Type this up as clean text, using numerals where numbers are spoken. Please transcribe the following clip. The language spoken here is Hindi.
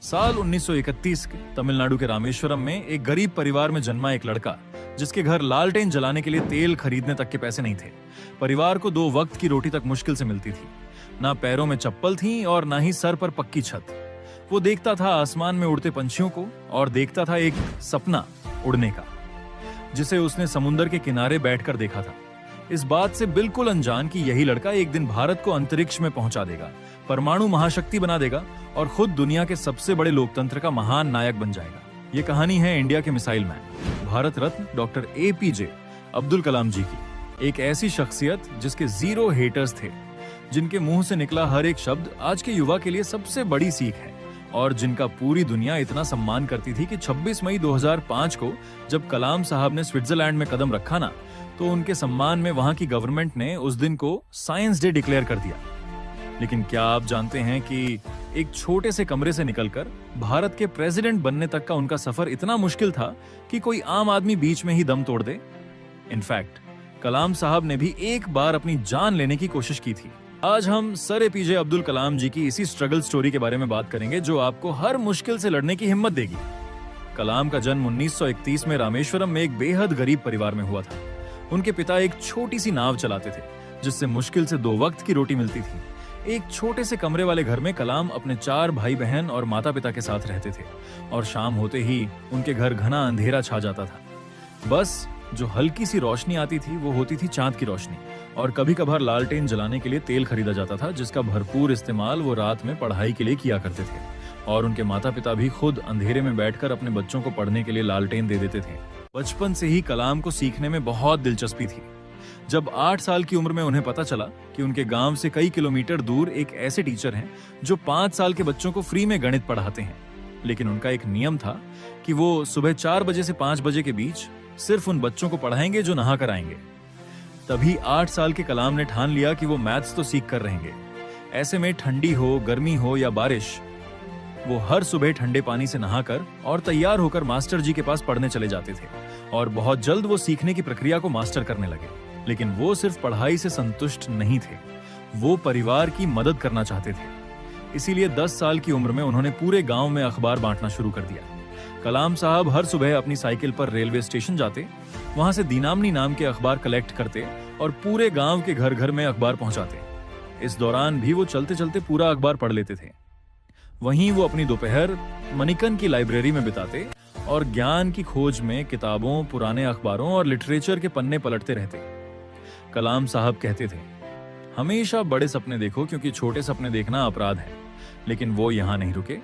साल 1931 के तमिलनाडु के रामेश्वरम में एक गरीब परिवार में जन्मा एक लड़का, जिसके घर लालटेन जलाने के लिए तेल खरीदने तक के पैसे नहीं थे। परिवार को 2 वक्त की रोटी तक मुश्किल से मिलती थी। ना पैरों में चप्पल थी और ना ही सर पर पक्की छत। वो देखता था आसमान में उड़ते पंछियों को और देखता था एक सपना उड़ने का, जिसे उसने समुद्र के किनारे बैठकर देखा था। इस बात से बिल्कुल अनजान कि यही लड़का एक दिन भारत को अंतरिक्ष में पहुंचा देगा, परमाणु महाशक्ति बना देगा और खुद दुनिया के सबसे बड़े लोकतंत्र का महान नायक बन जाएगा। ये कहानी है इंडिया के missile man, Bharat Ratna doctor APJ Abdul Kalam जी की। एक ऐसी शख्सियत जिसके 0 हेटर्स थे, जिनके मुंह से निकला हर एक शब्द आज के युवा के लिए सबसे बड़ी सीख है और जिनका पूरी दुनिया इतना सम्मान करती थी कि 26 मई 2005 को जब कलाम साहब ने स्विट्जरलैंड में कदम रखा ना, तो उनके सम्मान में वहां की गवर्नमेंट ने उस दिन को साइंस डे डिक्लेयर कर दिया। लेकिन क्या आप जानते हैं कि एक छोटे से कमरे से निकलकर भारत के प्रेसिडेंट बनने तक का उनका सफर इतना मुश्किल था कि कोई आम आदमी बीच में ही दम तोड़ दे। इनफैक्ट कलाम साहब ने भी एक बार अपनी जान लेने की कोशिश की थी। आज हम सर APJ अब्दुल कलाम जी की इसी स्ट्रगल स्टोरी के बारे में बात करेंगे, जो आपको हर मुश्किल से लड़ने की हिम्मत देगी। कलाम का जन्म 1931 में रामेश्वरम में एक बेहद गरीब परिवार में हुआ था। उनके पिता एक छोटी सी नाव चलाते थे, जिससे मुश्किल से 2 वक्त की रोटी मिलती थी। एक छोटे से कमरे वाले घर में कलाम अपने 4 भाई बहन और माता पिता के साथ रहते थे और शाम होते ही उनके घर घना अंधेरा छा जाता था। बस जो हल्की सी रोशनी आती थी वो होती थी चांद की रोशनी, और कभी कभार लालटेन जलाने के लिए तेल खरीदा जाता था, जिसका भरपूर इस्तेमाल वो रात में पढ़ाई के लिए किया करते थे। और उनके माता पिता भी खुद अंधेरे में बैठकर अपने बच्चों को पढ़ने के लिए लालटेन दे देते थे। बचपन से ही कलाम को सीखने में बहुत दिलचस्पी थी। जब 8 साल की उम्र में उन्हें पता चला कि उनके गांव से कई किलोमीटर दूर एक ऐसे टीचर हैं जो 5 साल के बच्चों को फ्री में गणित पढ़ाते हैं, लेकिन उनका एक नियम था कि वो सुबह 4 बजे से 5 बजे के बीच सिर्फ उन बच्चों को पढ़ाएंगे जो नहा कर आएंगे। तभी 8 साल के कलाम ने ठान लिया कि वो मैथ्स तो सीख कर रहेंगे। ऐसे में ठंडी हो, गर्मी हो या बारिश, वो हर सुबह ठंडे पानी से नहाकर और तैयार होकर मास्टर जी के पास पढ़ने चले जाते थे और बहुत जल्द वो सीखने की प्रक्रिया को मास्टर करने लगे। लेकिन वो सिर्फ पढ़ाई से संतुष्ट नहीं थे, वो परिवार की मदद करना चाहते थे। इसीलिए 10 साल की उम्र में उन्होंने पूरे गांव में अखबार बांटना शुरू कर दिया। कलाम साहब हर सुबह अपनी साइकिल पर रेलवे स्टेशन जाते, वहां से दीनामनी नाम के अखबार कलेक्ट करते और पूरे गांव के घर घर में अखबार पहुंचाते। इस दौरान भी वो चलते चलते पूरा अखबार पढ़ लेते थे। वहीं वो अपनी दोपहर मणिकन की लाइब्रेरी में बिताते और ज्ञान की खोज में किताबों, पुराने अखबारों और लिटरेचर के पन्ने पलटते रहते। कलाम साहब कहते थे, हमेशा बड़े सपने देखो क्योंकि छोटे सपने देखना अपराध है। लेकिन वो यहाँ नहीं रुके।